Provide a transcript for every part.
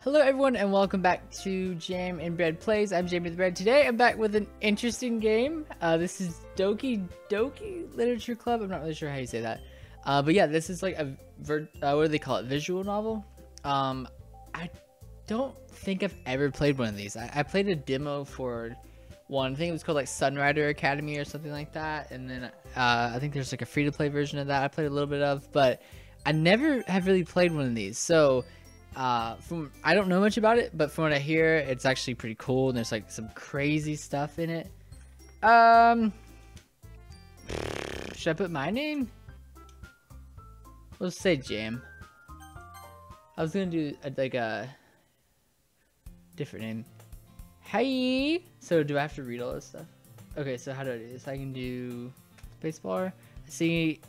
Hello everyone and welcome back to JAMnBreadPlays. I'm JAMnBread. Today I'm back with an interesting game. This is Doki Doki Literature Club. I'm not really sure how you say that. But yeah, this is like a, what do they call it? Visual novel? I don't think I've ever played one of these. I played a demo for one. I think it was called like Sunrider Academy or something like that. And then I think there's like a free-to-play version of that I played a little bit of. But I never have really played one of these. So I don't know much about it, but from what I hear, it's actually pretty cool, and there's like some crazy stuff in it. Should I put my name? Let's say Jam. I was gonna do like a different name. Hey. So do I have to read all this stuff? Okay, so how do I do this? I can do spacebar. See,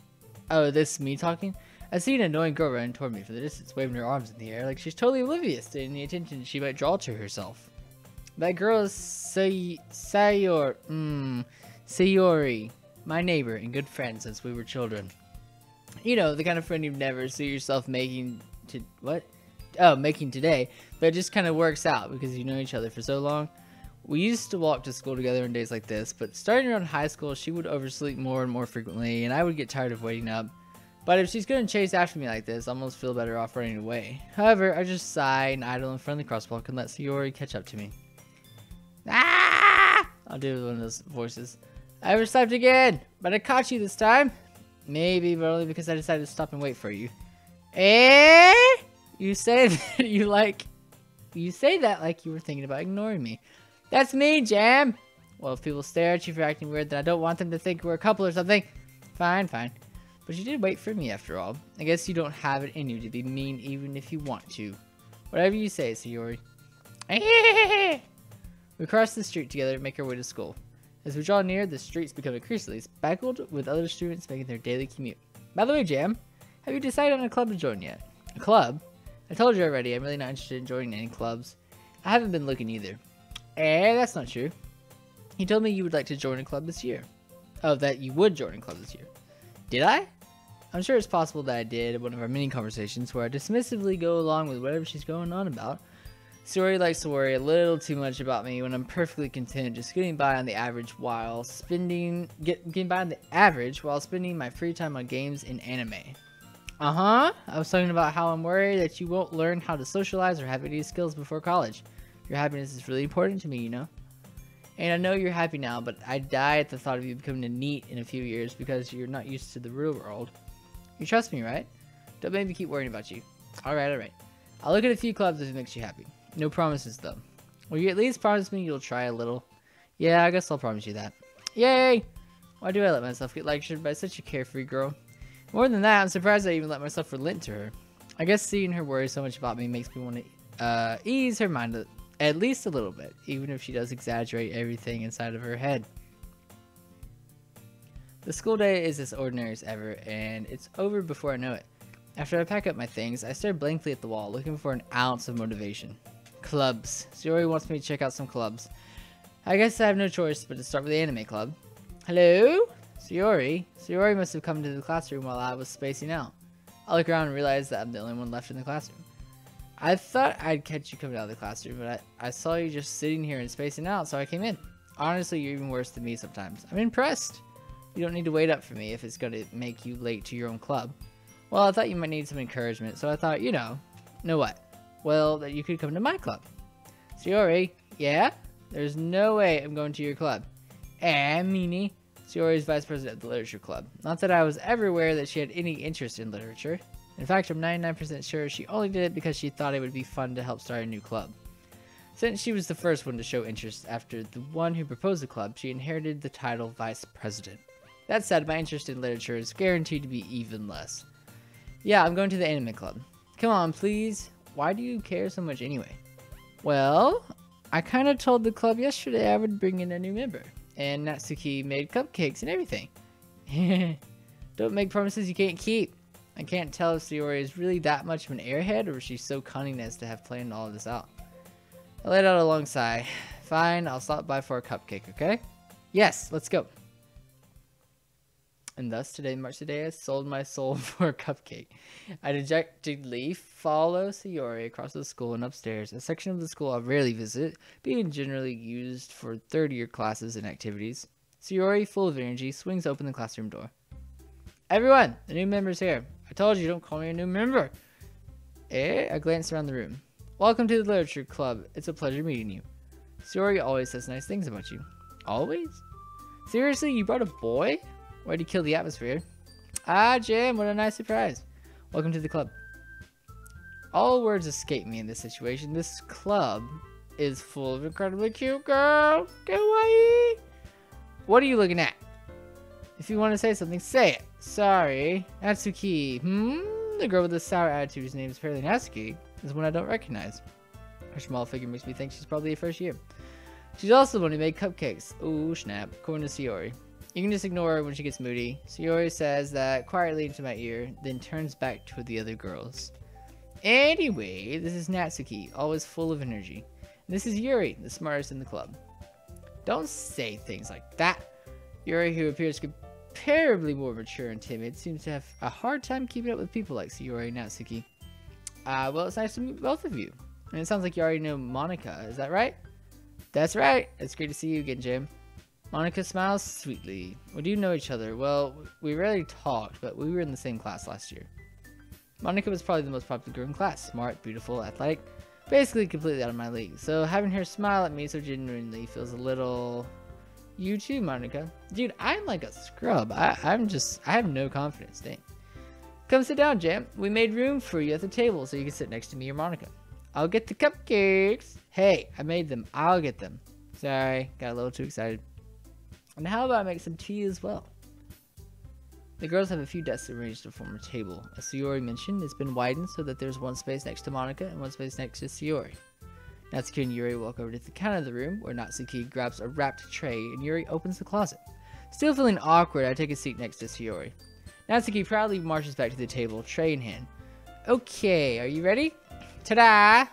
oh, this is me talking. I see an annoying girl running toward me from the distance, waving her arms in the air like she's totally oblivious to any attention she might draw to herself. That girl is Sayori, my neighbor and good friend since we were children. You know, the kind of friend you'd never see yourself making today, but it just kind of works out because you know each other for so long. We used to walk to school together on days like this, but starting around high school, she would oversleep more and more frequently, and I would get tired of waiting up. But if she's going to chase after me like this, I almost feel better off running away. However, I just sigh and idle in front of the crosswalk and let Sayori catch up to me. Ah! I'll do one of those voices. I overslept again, but I caught you this time. Maybe, but only because I decided to stop and wait for you. Eh? You say that like you were thinking about ignoring me. That's me, Jam. Well, if people stare at you for acting weird, then I don't want them to think we're a couple or something. Fine, fine. But you did wait for me after all. I guess you don't have it in you to be mean even if you want to. Whatever you say, Sayori. We cross the street together and make our way to school. As we draw near, the streets become increasingly speckled with other students making their daily commute. By the way, Jam, have you decided on a club to join yet? A club? I told you already, I'm really not interested in joining any clubs. I haven't been looking either. That's not true. You told me you would like to join a club this year. Oh, that you would join a club this year. Did I? I'm sure it's possible that I did in one of our mini conversations where I dismissively go along with whatever she's going on about. Sayori likes to worry a little too much about me when I'm perfectly content just getting by on the average while spending my free time on games and anime. I was talking about how I'm worried that you won't learn how to socialize or have any skills before college. Your happiness is really important to me, you know. And I know you're happy now, but I die at the thought of you becoming a NEET in a few years because you're not used to the real world. You trust me, right? Don't make me keep worrying about you. Alright. I'll look at a few clubs if it makes you happy. No promises, though. Will you at least promise me you'll try a little? Yeah, I guess I'll promise you that. Yay! Why do I let myself get lectured by such a carefree girl? More than that, I'm surprised I even let myself relent to her. I guess seeing her worry so much about me makes me want to ease her mind at least a little bit, even if she does exaggerate everything inside of her head. The school day is as ordinary as ever, and it's over before I know it. After I pack up my things, I stare blankly at the wall, looking for an ounce of motivation. Clubs. Sayori wants me to check out some clubs. I guess I have no choice but to start with the anime club. Hello? Sayori? Sayori must have come to the classroom while I was spacing out. I look around and realize that I'm the only one left in the classroom. I thought I'd catch you coming out of the classroom, but I saw you just sitting here and spacing out, so I came in. Honestly, you're even worse than me sometimes. I'm impressed. You don't need to wait up for me if it's going to make you late to your own club. Well, I thought you might need some encouragement, so I thought, you know what? Well, that you could come to my club. Sayori, yeah? There's no way I'm going to your club. Meanie. Sayori is vice president of the literature club. Not that I was ever aware that she had any interest in literature. In fact, I'm 99% sure she only did it because she thought it would be fun to help start a new club. Since she was the first one to show interest after the one who proposed the club, she inherited the title vice president. That said, my interest in literature is guaranteed to be even less. Yeah, I'm going to the anime club. Come on, please. Why do you care so much anyway? Well, I kind of told the club yesterday I would bring in a new member. And Natsuki made cupcakes and everything. Don't make promises you can't keep. I can't tell if Sayori is really that much of an airhead or if she's so cunning as to have planned all of this out. I let out a long sigh. Fine, I'll stop by for a cupcake, okay? Yes, let's go. And thus today marks the day I sold my soul for a cupcake. I dejectedly follow Sayori across the school and upstairs, a section of the school I rarely visit, being generally used for third-year classes and activities. Sayori, full of energy, swings open the classroom door. Everyone, the new member's here. I told you, don't call me a new member. I glance around the room. Welcome to the Literature Club. It's a pleasure meeting you. Sayori always says nice things about you. Always? Seriously, you brought a boy? Why'd you kill the atmosphere? Ah, Jam, what a nice surprise. Welcome to the club. All words escape me in this situation. This club is full of incredibly cute girls. Kawaii. What are you looking at? If you want to say something, say it. Sorry. Natsuki. The girl with the sour attitude whose name is apparently Natsuki is one I don't recognize. Her small figure makes me think she's probably a first year. She's also the one who made cupcakes. Ooh, snap. According to Sayori. You can just ignore her when she gets moody. Sayori says that quietly into my ear, then turns back to the other girls. Anyway, this is Natsuki, always full of energy. And this is Yuri, the smartest in the club. Don't say things like that. Yuri, who appears comparably more mature and timid, seems to have a hard time keeping up with people like Sayori and Natsuki. Well, it's nice to meet both of you. And it sounds like you already know Monica, is that right? That's right. It's great to see you again, Jim. Monica smiles sweetly. We do know each other. Well, we rarely talked, but we were in the same class last year. Monica was probably the most popular girl in class. Smart, beautiful, athletic. Basically completely out of my league. So having her smile at me so genuinely feels a little... You too, Monica. Dude, I'm like a scrub. I have no confidence. Dang. Come sit down, Jam. We made room for you at the table so you can sit next to me or Monica. I'll get the cupcakes. Hey, I made them. I'll get them. Sorry, got a little too excited. And how about I make some tea as well? The girls have a few desks arranged to form a table. As Sayori mentioned, it's been widened so that there's one space next to Monica and one space next to Sayori. Natsuki and Yuri walk over to the counter of the room, where Natsuki grabs a wrapped tray and Yuri opens the closet. Still feeling awkward, I take a seat next to Sayori. Natsuki proudly marches back to the table, tray in hand. Okay, are you ready? Ta-da!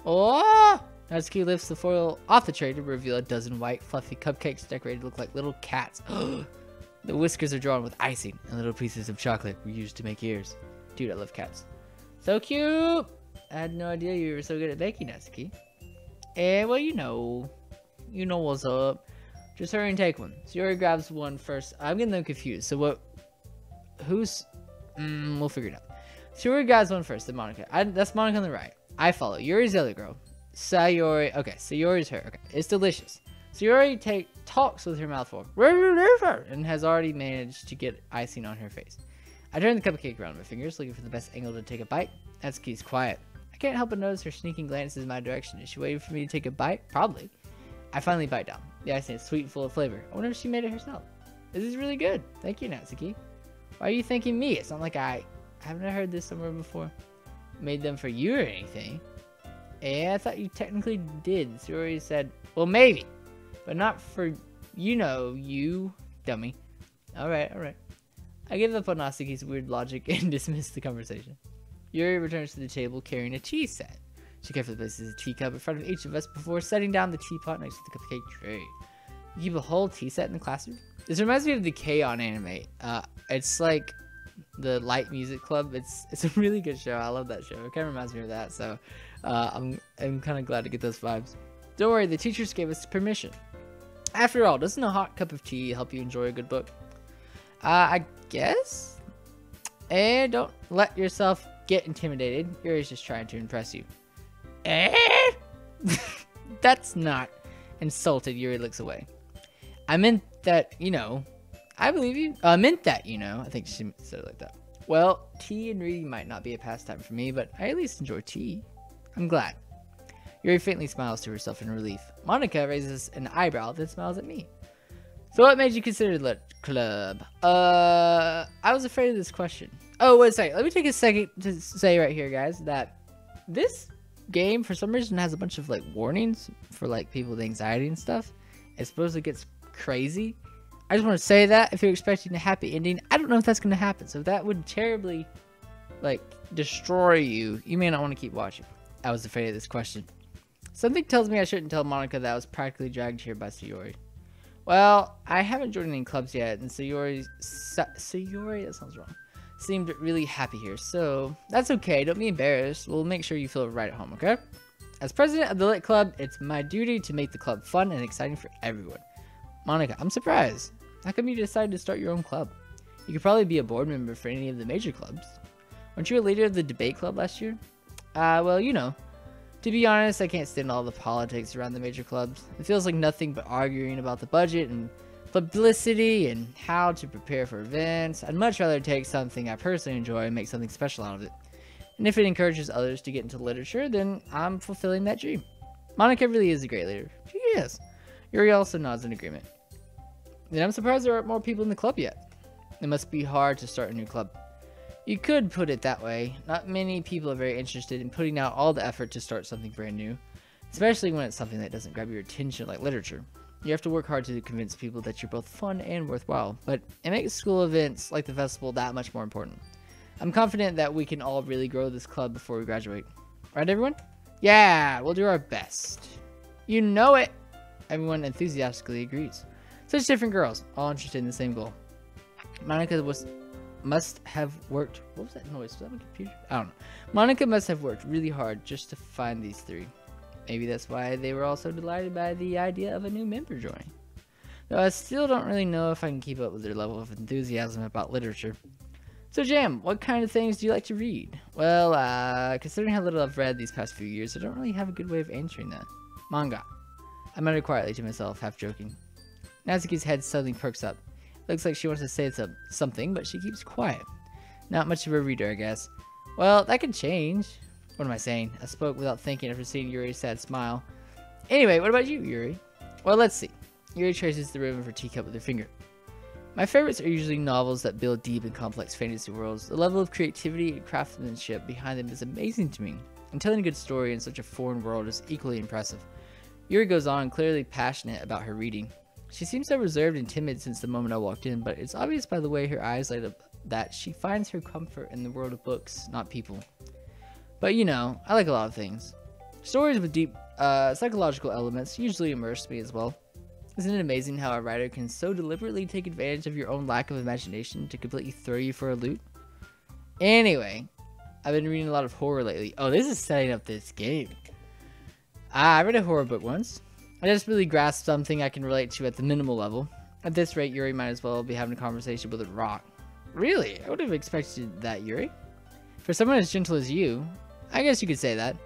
Oh! Natsuki lifts the foil off the tray to reveal a dozen white, fluffy cupcakes decorated to look like little cats. The whiskers are drawn with icing, and little pieces of chocolate were used to make ears. Dude, I love cats. So cute! I had no idea you were so good at baking, Natsuki. Well, you know what's up. Just hurry and take one. Sayori grabs one first. I'm getting them confused. So what? Who's? We'll figure it out. Sayori grabs one first, then Monica. That's Monica on the right. I follow. Yuri's the other girl. Sayori. Okay, Sayori's her. Okay, it's delicious. Sayori talks with her mouth full, and has already managed to get icing on her face. I turn the cupcake around my fingers, looking for the best angle to take a bite. Natsuki's quiet. I can't help but notice her sneaking glances in my direction. Is she waiting for me to take a bite? Probably. I finally bite down. The icing is sweet and full of flavor. I wonder if she made it herself. This is really good. Thank you, Natsuki. Why are you thanking me? It's not like haven't I heard this somewhere before? Made them for you or anything? I thought you technically did. Sayori said, well, maybe. But not for, you, dummy. Alright. I give up on Natsuki's weird logic and dismiss the conversation. Yuri returns to the table carrying a tea set. She carefully places a teacup in front of each of us before setting down the teapot next to the cupcake tray. You keep a whole tea set in the classroom? This reminds me of the K-On! Anime. It's like the Light Music Club. It's a really good show. I love that show. It kind of reminds me of that. So I'm kind of glad to get those vibes. Don't worry, the teachers gave us permission. After all, doesn't a hot cup of tea help you enjoy a good book? I guess? Don't let yourself get intimidated. Yuri's just trying to impress you. That's not insulted. Yuri looks away. I meant that, I believe you. I meant that, I think she said it like that. Well, tea and reading might not be a pastime for me, but I at least enjoy tea. I'm glad. Yuri faintly smiles to herself in relief. Monica raises an eyebrow, then smiles at me. So what made you consider the club? I was afraid of this question. Oh, wait a second. Let me take a second to say right here, guys, that this game, for some reason, has a bunch of, warnings for, people with anxiety and stuff. It supposedly gets crazy. I just want to say that if you're expecting a happy ending, I don't know if that's going to happen. So if that would terribly, destroy you, you may not want to keep watching. I was afraid of this question. Something tells me I shouldn't tell Monica that I was practically dragged here by Sayori. Well, I haven't joined any clubs yet, and Sayori, that sounds wrong, seemed really happy here, so that's okay, don't be embarrassed. We'll make sure you feel right at home, okay? As president of the Lit Club, it's my duty to make the club fun and exciting for everyone. Monica, I'm surprised. How come you decided to start your own club? You could probably be a board member for any of the major clubs. Weren't you a leader of the debate club last year? Well, you know. To be honest, I can't stand all the politics around the major clubs. It feels like nothing but arguing about the budget and publicity and how to prepare for events. I'd much rather take something I personally enjoy and make something special out of it. And if it encourages others to get into literature, then I'm fulfilling that dream. Monica really is a great leader. She is. Yuri also nods in agreement. Then I'm surprised there aren't more people in the club yet. It must be hard to start a new club. You could put it that way. Not many people are very interested in putting out all the effort to start something brand new, especially when it's something that doesn't grab your attention like literature. You have to work hard to convince people that you're both fun and worthwhile, but it makes school events like the festival that much more important. I'm confident that we can all really grow this club before we graduate. Right, everyone? Yeah, we'll do our best. You know it! Everyone enthusiastically agrees. Such different girls, all interested in the same goal. Monica must have worked. What was that noise? Was that my computer? I don't know. Monica must have worked really hard just to find these three. Maybe that's why they were all so delighted by the idea of a new member joining. Though I still don't really know if I can keep up with their level of enthusiasm about literature. So Jam, what kind of things do you like to read? Well, considering how little I've read these past few years, I don't really have a good way of answering that. Manga. I muttered quietly to myself, half joking. Natsuki's head suddenly perks up. Looks like she wants to say something, but she keeps quiet. Not much of a reader, I guess. Well, that could change. What am I saying? I spoke without thinking after seeing Yuri's sad smile. Anyway, what about you, Yuri? Well, let's see. Yuri traces the ribbon of her teacup with her finger. My favorites are usually novels that build deep and complex fantasy worlds. The level of creativity and craftsmanship behind them is amazing to me, and telling a good story in such a foreign world is equally impressive. Yuri goes on, clearly passionate about her reading. She seems so reserved and timid since the moment I walked in, but it's obvious by the way her eyes light up that she finds her comfort in the world of books, not people. But you know, I like a lot of things. Stories with deep psychological elements usually immerse me as well. Isn't it amazing how a writer can so deliberately take advantage of your own lack of imagination to completely throw you for a loop? Anyway, I've been reading a lot of horror lately. Oh, this is setting up this game. I read a horror book once. I just really grasped something I can relate to at the minimal level. At this rate, Yuri might as well be having a conversation with a rock. Really? I would have expected that, Yuri. For someone as gentle as you, I guess you could say that.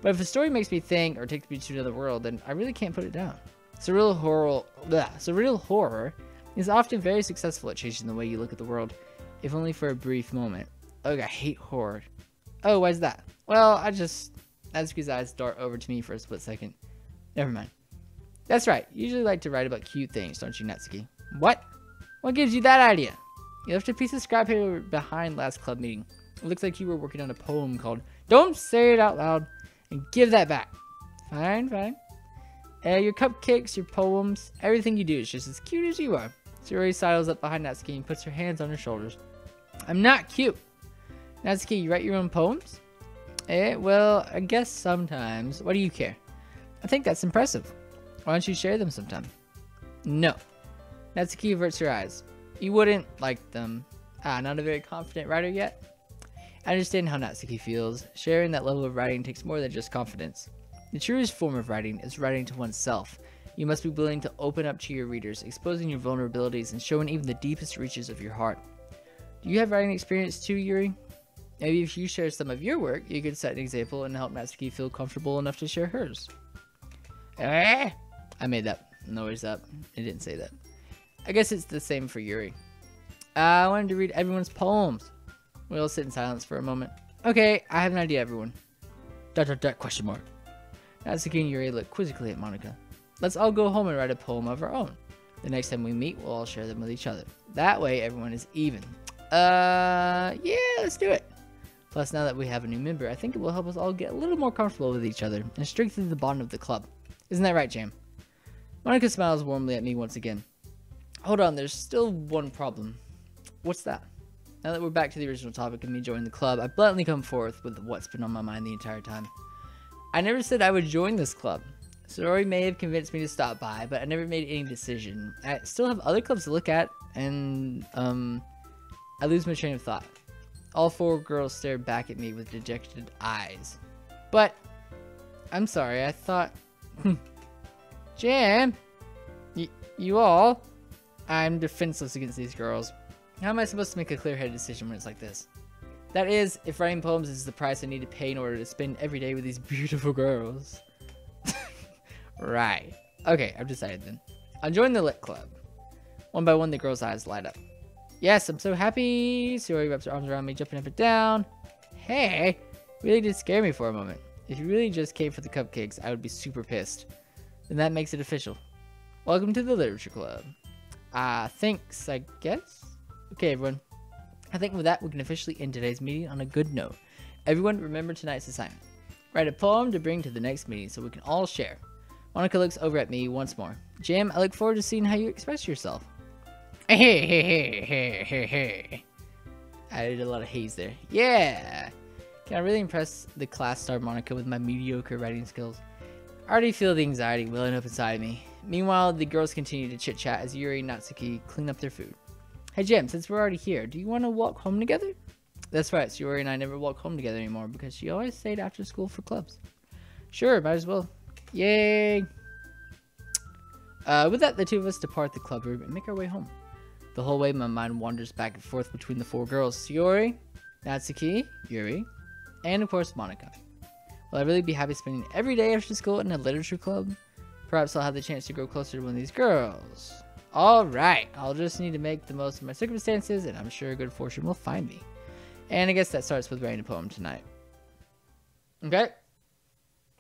But if a story makes me think or takes me to another world, then I really can't put it down. Surreal horror is often very successful at changing the way you look at the world, if only for a brief moment. Ugh, I hate horror. Oh, why's that? Well, Natsuki's eyes dart over to me for a split second. Never mind. That's right, you usually like to write about cute things, don't you, Natsuki? What? What gives you that idea? You left a piece of scrap paper behind last club meeting. It looks like you were working on a poem called Don't Say It Out Loud, and give that back. Fine, fine. Your cupcakes, your poems, everything you do is just as cute as you are. Yuri sidles up behind Natsuki and puts her hands on her shoulders. I'm not cute. Natsuki, you write your own poems? Well, I guess sometimes. What do you care? I think that's impressive. Why don't you share them sometime? No. Natsuki averts her eyes. You wouldn't like them. Not a very confident writer yet? I understand how Natsuki feels. Sharing that level of writing takes more than just confidence. The truest form of writing is writing to oneself. You must be willing to open up to your readers, exposing your vulnerabilities and showing even the deepest reaches of your heart. Do you have writing experience too, Yuri? Maybe if you share some of your work, you could set an example and help Natsuki feel comfortable enough to share hers. I made that noise up. I didn't say that. I guess it's the same for Yuri. I wanted to read everyone's poems. We all sit in silence for a moment. Okay, I have an idea, everyone. ... question mark. Natsuki and Yuri look quizzically at Monica. Let's all go home and write a poem of our own. The next time we meet, we'll all share them with each other. That way, everyone is even. Yeah, let's do it. Plus, now that we have a new member, I think it will help us all get a little more comfortable with each other and strengthen the bond of the club. Isn't that right, Jam? Monica smiles warmly at me once again. Hold on, there's still one problem. What's that? Now that we're back to the original topic of me joining the club, I bluntly come forth with what's been on my mind the entire time. I never said I would join this club. Sorori may have convinced me to stop by, but I never made any decision. I still have other clubs to look at, and I lose my train of thought. All 4 girls stare back at me with dejected eyes. But I'm sorry, I thought... Jam! You all? I'm defenseless against these girls. How am I supposed to make a clear-headed decision when it's like this? That is, if writing poems is the price I need to pay in order to spend every day with these beautiful girls. Right. Okay, I've decided then. I'll join the lit club. One by one, the girls' eyes light up. Yes, I'm so happy. Sayori wraps her arms around me, jumping up and down. Hey, really did scare me for a moment. If you really just came for the cupcakes, I would be super pissed. Then that makes it official. Welcome to the Literature Club. Thanks, I guess? Okay, everyone. I think with that, we can officially end today's meeting on a good note. Everyone, remember tonight's assignment. Write a poem to bring to the next meeting so we can all share. Monica looks over at me once more. Jam, I look forward to seeing how you express yourself. Hey, hey, hey, hey, hey, hey. I added a lot of haze there. Yeah! Can I really impress the class star Monica with my mediocre writing skills? I already feel the anxiety welling up inside me. Meanwhile, the girls continue to chit-chat as Yuri and Natsuki clean up their food. Hey Jam, since we're already here, do you want to walk home together? That's right, so Yuri and I never walk home together anymore because she always stayed after school for clubs. Sure, might as well. Yay! With that, the 2 of us depart the club room and make our way home. The whole way, my mind wanders back and forth between the 4 girls, Sayori, Natsuki, Yuri, and of course, Monica. Will I really be happy spending every day after school in a literature club? Perhaps I'll have the chance to grow closer to one of these girls. Alright, I'll just need to make the most of my circumstances, and I'm sure good fortune will find me. And I guess that starts with writing a poem tonight. Okay?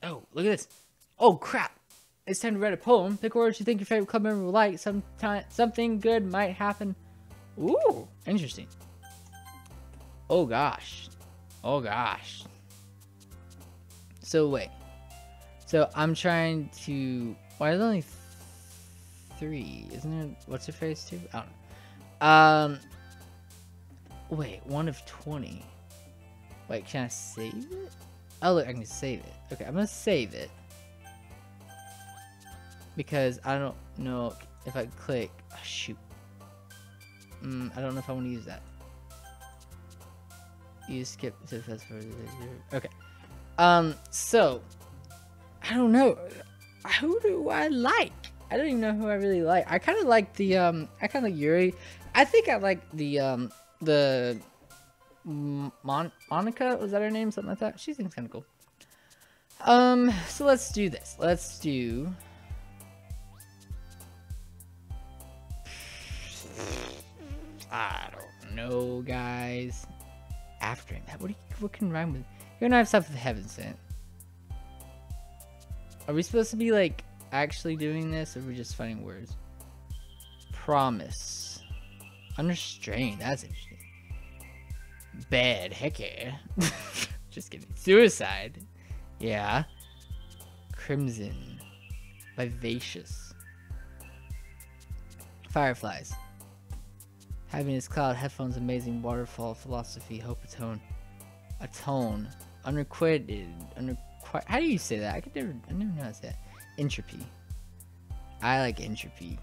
Oh, look at this. Oh, crap. It's time to write a poem. Pick words you think your favorite club member will like. Something good might happen. Ooh, interesting. Oh, gosh. Oh, gosh. So, wait. So, I'm trying to... Why is there only 3? Isn't there... What's her face, too? I don't know. Wait, 1 of 20. Wait, can I save it? Oh, look, I can save it. Okay, I'm gonna save it. Because I don't know if I click... Oh, shoot. I don't know if I want to use that. You skip to the festival. Okay. So... I don't know. Who do I like? I don't even know who I really like. I kind of like the, I kind of like Yuri. I think I like the Monica, was that her name? Something like that. She seems kind of cool. So let's do this. Let's do... I don't know, guys. After him. What can rhyme with... You're gonna have stuff with heaven sent. Are we supposed to be, like, actually doing this, or are we just finding words? Promise. Unrestrained. That's interesting. Bad. Heck yeah. Just kidding. Suicide. Yeah. Crimson. Vivacious. Fireflies. Happiness cloud. Headphones. Amazing. Waterfall. Philosophy. Hope. Atone. Atone. Unrequited. How do you say that? I never know how to say that. Entropy. I like entropy.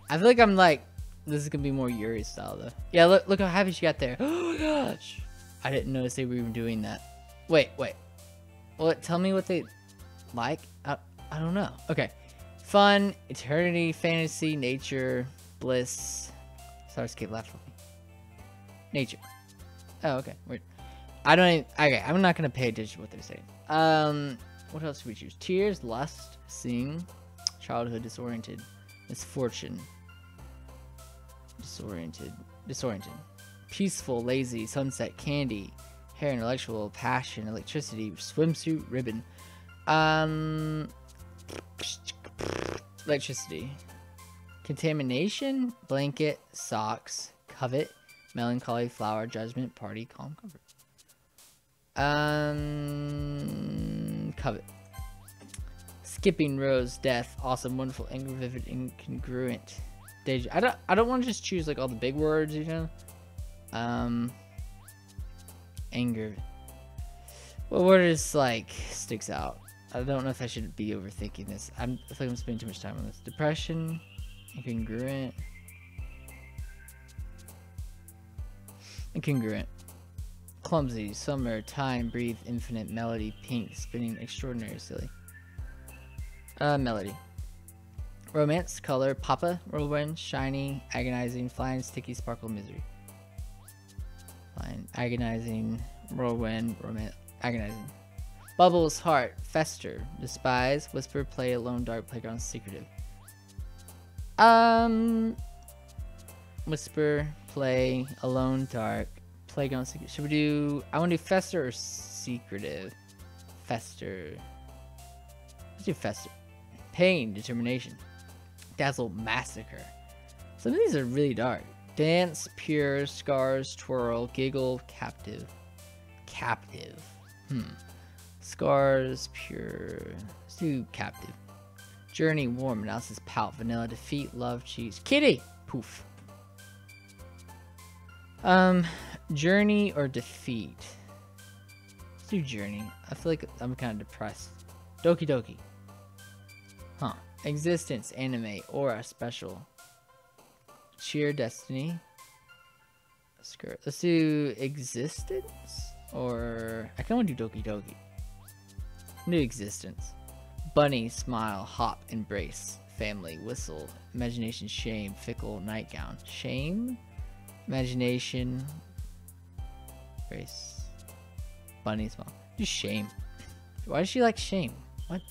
I feel like I'm like, this is gonna be more Yuri style though. Yeah, look how happy she got there. Oh my gosh. I didn't notice they were even doing that. Wait. Well, tell me what they like. I don't know. Okay. Fun, eternity, fantasy, nature, bliss. Starscape left for me. Nature. Oh, okay. Weird. I don't even, okay, I'm not gonna pay attention to what they're saying. What else do we choose? Tears, lust, sing, childhood, disoriented, misfortune, disoriented, peaceful, lazy, sunset, candy, hair, intellectual, passion, electricity, swimsuit, ribbon, electricity, contamination, blanket, socks, covet, melancholy, flower, judgment, party, calm, comfort. Covet. Skipping, rose, death, awesome, wonderful, angry, vivid, incongruent. Deja. I don't want to just choose like all the big words, you know. Anger. What word is like sticks out? I don't know if I should be overthinking this. I feel like I'm spending too much time on this. Depression, incongruent. Incongruent. Clumsy, summer, time, breathe, infinite, melody, pink, spinning, extraordinary, silly. Melody. Romance, color, papa, whirlwind, shiny, agonizing, flying, sticky, sparkle, misery. Flying, agonizing, whirlwind, romance, agonizing. Bubbles, heart, fester, despise, whisper, play, alone, dark, playground, secretive. Whisper, play, alone, dark, playground, secret. Should we do, I want to do fester or secretive? Fester. Let's do fester. Pain, determination. Dazzle, massacre. Some of these are really dark. Dance, pure, scars, twirl, giggle, captive. Captive. Scars, pure. Let's do captive. Journey, warm, analysis, pout, vanilla, defeat, love, cheese. Kitty! Poof. Journey or defeat? Let's do journey. I feel like I'm kind of depressed. Doki Doki. Huh. Existence, anime, aura, special. Cheer, destiny. Skirt. Let's do existence? Or I kind of want to do Doki Doki. New existence. Bunny, smile, hop, embrace. Family, whistle. Imagination, shame, fickle, nightgown. Shame? Imagination. Embrace. Bunny, smile. Do shame. Why does she like shame? What?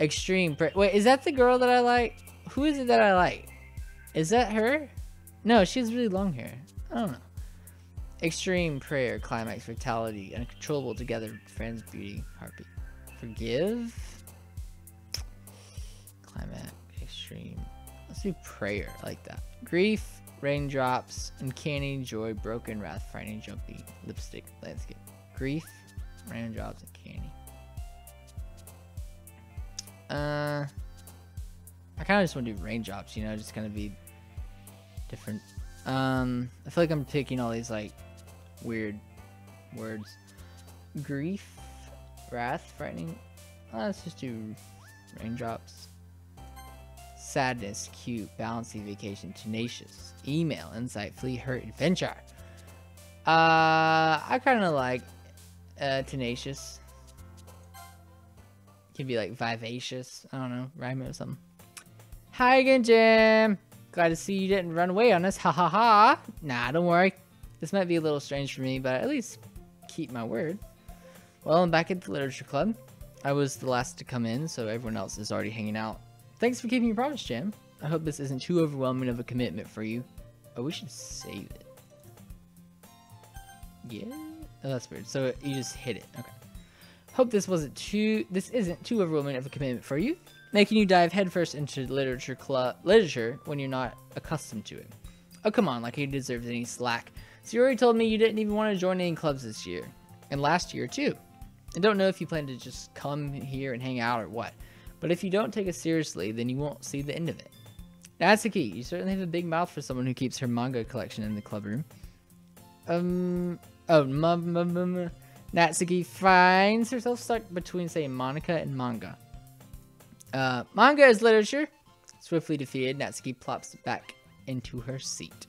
Extreme. Wait, is that the girl that I like? Who is it that I like? Is that her? No, she has really long hair. I don't know. Extreme, prayer, climax, fatality, uncontrollable, together, friends, beauty, heartbeat. Forgive. Climax, extreme. Let's do prayer. I like that. Grief, raindrops, uncanny, joy, broken, wrath, frightening, jumpy, lipstick, landscape. Grief, raindrops, uncanny. I kind of just want to do raindrops, you know, just kind of be different. I feel like I'm picking all these like weird words. Grief, wrath, frightening. Let's just do raindrops. Sadness, cute, balancing, vacation, tenacious, email, insight, flee, hurt, adventure. I kind of like tenacious. Could be like vivacious. I don't know, rhyme it or something. Hi again, Jam. Glad to see you didn't run away on us. Ha ha ha. Nah, don't worry. This might be a little strange for me, but at least keep my word. Well, I'm back at the literature club. I was the last to come in, so everyone else is already hanging out. Thanks for keeping your promise, Jam. I hope this isn't too overwhelming of a commitment for you. Oh, we should save it. Yeah? Oh, that's weird. So you just hit it. Okay. Hope this isn't too overwhelming of a commitment for you, making you dive headfirst into literature when you're not accustomed to it. Oh, come on, like he deserves any slack. So you already told me you didn't even want to join any clubs this year, and last year too. I don't know if you plan to just come here and hang out or what, but if you don't take it seriously, then you won't see the end of it. That's the key. You certainly have a big mouth for someone who keeps her manga collection in the club room. Natsuki finds herself stuck between, say, Monica and manga. Manga is literature. Swiftly defeated, Natsuki plops back into her seat.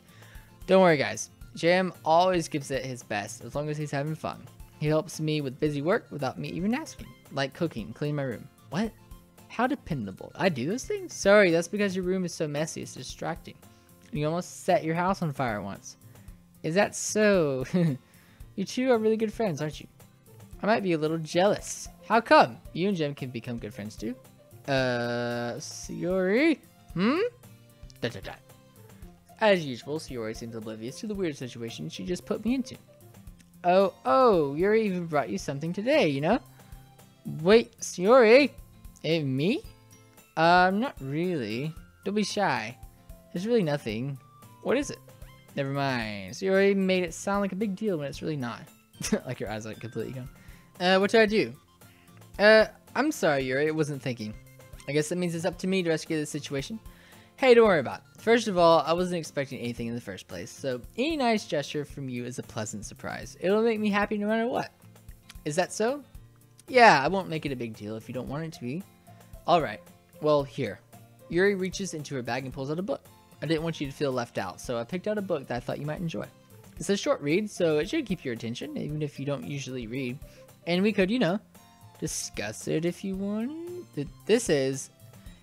Don't worry, guys. Jam always gives it his best, as long as he's having fun. He helps me with busy work without me even asking. Like cooking, clean my room. What? How dependable. I do those things? Sorry, that's because your room is so messy, it's distracting. You almost set your house on fire once. Is that so? You two are really good friends, aren't you? I might be a little jealous. How come? You and Jem can become good friends too. Sayori? As usual, Sayori seems oblivious to the weird situation she just put me into. Oh, Yuri even brought you something today, you know? Wait, Sayori? Me? Not really. Don't be shy. There's really nothing. What is it? Never mind. Sayori made it sound like a big deal when it's really not. Like your eyes are like completely gone. What should I do? I'm sorry, Yuri. I wasn't thinking. I guess that means it's up to me to rescue the situation. Hey, don't worry about it. First of all, I wasn't expecting anything in the first place, so any nice gesture from you is a pleasant surprise. It'll make me happy no matter what. Is that so? Yeah, I won't make it a big deal if you don't want it to be. Alright, well, here. Yuri reaches into her bag and pulls out a book. I didn't want you to feel left out, so I picked out a book that I thought you might enjoy. It's a short read, so it should keep your attention, even if you don't usually read. And we could, discuss it if you wanted. This is,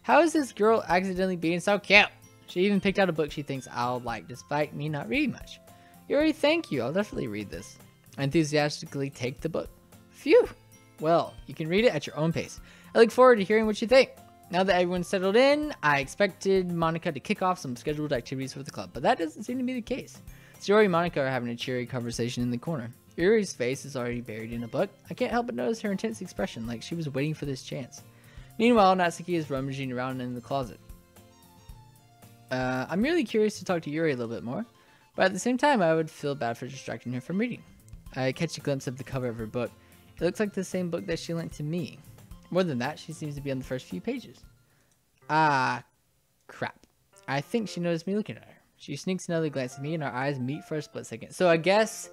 how is this girl accidentally being so cute? She even picked out a book she thinks I'll like, despite me not reading much. Yuri, thank you. I'll definitely read this. I enthusiastically take the book. Phew. Well, you can read it at your own pace. I look forward to hearing what you think. Now that everyone's settled in, I expected Monica to kick off some scheduled activities for the club, but that doesn't seem to be the case. So Yuri and Monica are having a cheery conversation in the corner. Yuri's face is already buried in a book. I can't help but notice her intense expression, like she was waiting for this chance. Meanwhile, Natsuki is rummaging around in the closet. I'm really curious to talk to Yuri a little bit more, but at the same time, I would feel bad for distracting her from reading. I catch a glimpse of the cover of her book. It looks like the same book that she lent to me. More than that, she seems to be on the first few pages. Ah, crap. I think she noticed me looking at her. She sneaks another glance at me and our eyes meet for a split second. So I guess,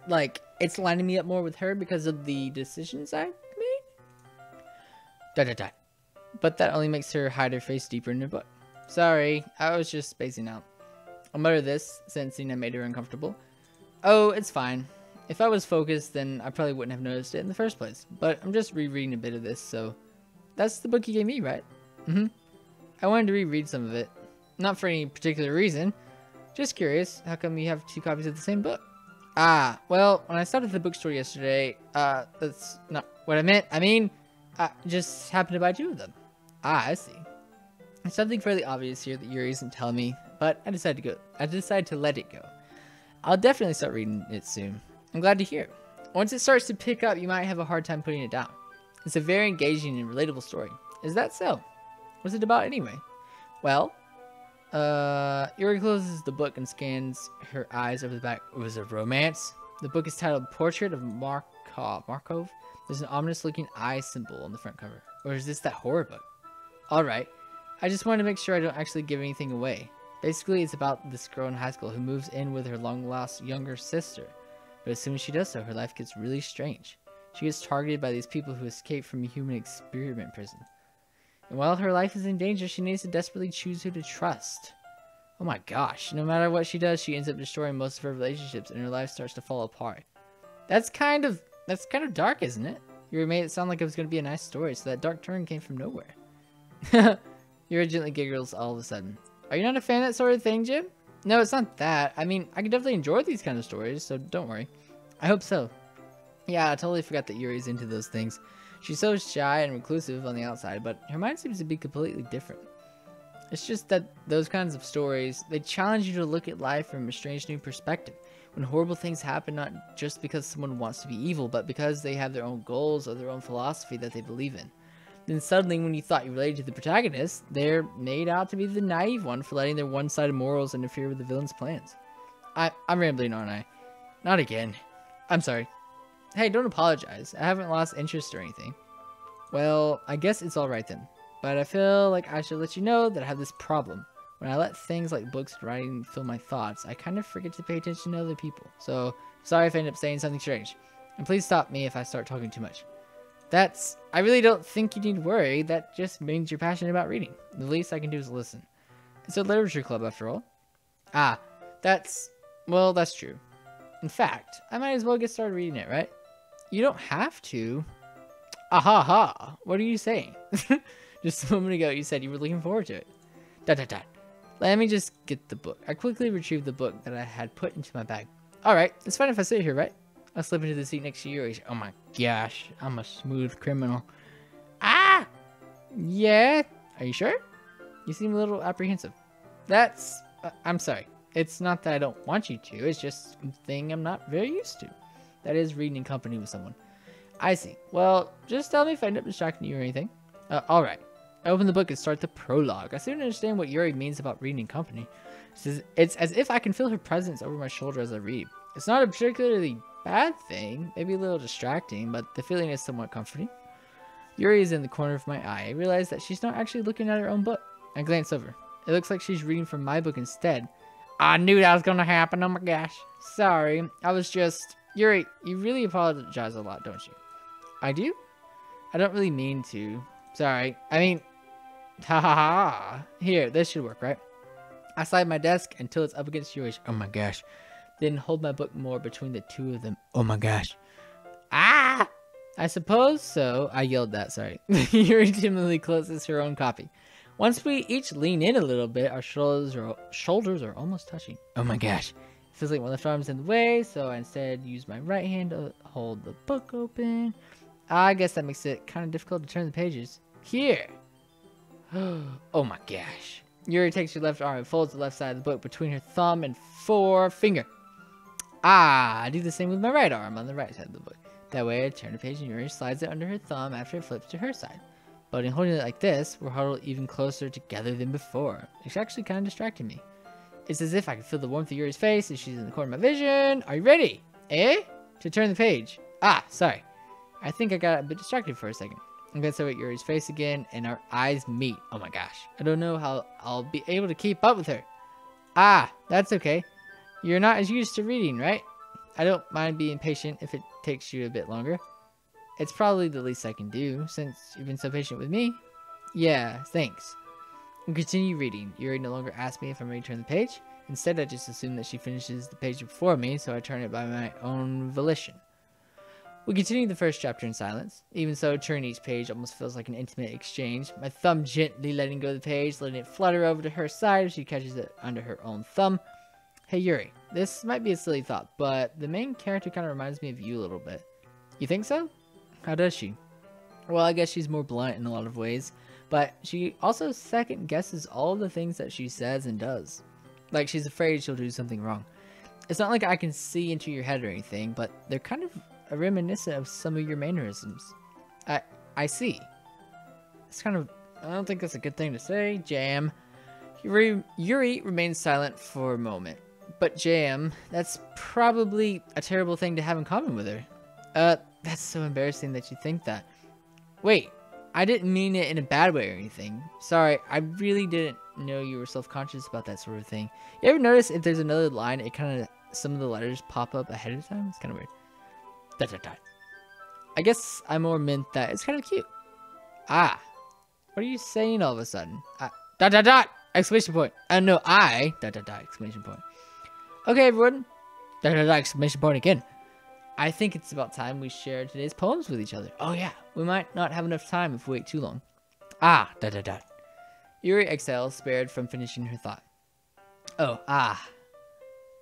like, it's lining me up more with her because of the decisions I made? But that only makes her hide her face deeper in her book. Sorry, I was just spacing out. I'll mutter this, sensing I made her uncomfortable. Oh, it's fine. If I was focused, then I probably wouldn't have noticed it in the first place. But I'm just rereading a bit of this, so... That's the book you gave me, right? I wanted to reread some of it. Not for any particular reason. Just curious, how come you have two copies of the same book? Ah, well, when I started the bookstore yesterday, that's not what I meant. I mean, I just happened to buy two of them. Ah, I see. There's something fairly obvious here that Yuri isn't telling me, but I decided to let it go. I'll definitely start reading it soon. I'm glad to hear. Once it starts to pick up, you might have a hard time putting it down. It's a very engaging and relatable story. Is that so? What's it about anyway? Well, Yuri closes the book and scans her eyes over the back. Was it romance? The book is titled Portrait of Markov. There's an ominous looking eye symbol on the front cover. Or is this that horror book? Alright. I just wanted to make sure I don't actually give anything away. Basically, it's about this girl in high school who moves in with her long-lost younger sister. But as soon as she does so, her life gets really strange. She gets targeted by these people who escaped from a human experiment prison. And while her life is in danger, she needs to desperately choose who to trust. Oh my gosh, no matter what she does, she ends up destroying most of her relationships and her life starts to fall apart. That's kind of dark, isn't it? You made it sound like it was going to be a nice story, so that dark turn came from nowhere. Yuri gently giggles all of a sudden. Are you not a fan of that sort of thing, Jim? No, it's not that. I mean, I can definitely enjoy these kind of stories, so don't worry. I hope so. Yeah, I totally forgot that Yuri's into those things. She's so shy and reclusive on the outside, but her mind seems to be completely different. It's just that those kinds of stories, they challenge you to look at life from a strange new perspective. When horrible things happen, not just because someone wants to be evil, but because they have their own goals or their own philosophy that they believe in. Then suddenly, when you thought you related to the protagonist, they're made out to be the naive one for letting their one-sided morals interfere with the villain's plans. I'm rambling, aren't I? Not again. I'm sorry. Hey, don't apologize. I haven't lost interest or anything. Well, I guess it's alright then. But I feel like I should let you know that I have this problem. When I let things like books and writing fill my thoughts, I kind of forget to pay attention to other people. So, sorry if I end up saying something strange. And please stop me if I start talking too much. I really don't think you need to worry. That just means you're passionate about reading. The least I can do is listen. It's a literature club after all. Ah, that's true. In fact, I might as well get started reading it, right? You don't have to. Aha. What are you saying? Just a moment ago, you said you were looking forward to it. Let me just get the book. I quickly retrieved the book that I had put into my bag. Alright, it's fine if I sit here, right? I'll slip into the seat next to you. Oh my gosh, I'm a smooth criminal. Ah! Yeah? Are you sure? You seem a little apprehensive. I'm sorry. It's not that I don't want you to, it's just something I'm not very used to. That is reading in company with someone. I see. Well, just tell me if I end up distracting you or anything. Alright. I open the book and start the prologue. I still don't understand what Yuri means about reading in company. It's as if I can feel her presence over my shoulder as I read. It's not a particularly bad thing, maybe a little distracting, but the feeling is somewhat comforting. Yuri is in the corner of my eye. I realize that she's not actually looking at her own book. I glance over. It looks like she's reading from my book instead. I knew that was gonna happen, oh my gosh. Sorry, I was just Yuri, you really apologize a lot, don't you? I do? I don't really mean to. Sorry. I mean, ha ha ha. Here, this should work, right? I slide my desk until it's up against Yuri's. Oh my gosh. Then hold my book more between the two of them. Oh my gosh. Ah! I suppose so. I yelled that, sorry. Yuri timidly closes her own copy. Once we each lean in a little bit, our shoulders are almost touching. Oh my gosh. It feels like my left arm's in the way, so I instead use my right hand to hold the book open. I guess that makes it kind of difficult to turn the pages. Here. Oh my gosh. Yuri takes her left arm and folds the left side of the book between her thumb and forefinger. I do the same with my right arm on the right side of the book. That way I turn the page and Yuri slides it under her thumb after it flips to her side. But in holding it like this, we're huddled even closer together than before. It's actually kind of distracting me. It's as if I can feel the warmth of Yuri's face as she's in the corner of my vision. Are you ready? Eh? To turn the page. Sorry. I think I got a bit distracted for a second. I'm going to stare at Yuri's face again, and our eyes meet. Oh my gosh. I don't know how I'll be able to keep up with her. That's okay. You're not as used to reading, right? I don't mind being patient if it takes you a bit longer. It's probably the least I can do, since you've been so patient with me. Yeah, thanks. We continue reading. Yuri no longer asks me if I'm ready to turn the page. Instead, I just assume that she finishes the page before me, so I turn it by my own volition. We continue the first chapter in silence. Even so, turning each page almost feels like an intimate exchange. My thumb gently letting go of the page, letting it flutter over to her side as she catches it under her own thumb. Hey Yuri, this might be a silly thought, but the main character kind of reminds me of you a little bit. You think so? How does she? Well, I guess she's more blunt in a lot of ways, but she also second guesses all the things that she says and does. Like she's afraid she'll do something wrong. It's not like I can see into your head or anything, but they're kind of reminiscent of some of your mannerisms. I see. It's kind of, I don't think that's a good thing to say. Jam. Yuri remains silent for a moment. But Jam, that's probably a terrible thing to have in common with her. That's so embarrassing that you think that. Wait, I didn't mean it in a bad way or anything. Sorry, I really didn't know you were self-conscious about that sort of thing. You ever notice if there's another line, it kind of, some of the letters pop up ahead of time? It's kind of weird. ... I guess I more meant that it's kind of cute. What are you saying all of a sudden? ... Exclamation point. No, exclamation point. Okay, everyone. ... Exclamation point again. I think it's about time we share today's poems with each other. Oh yeah, we might not have enough time if we wait too long. Yuri exhales, spared from finishing her thought. Oh,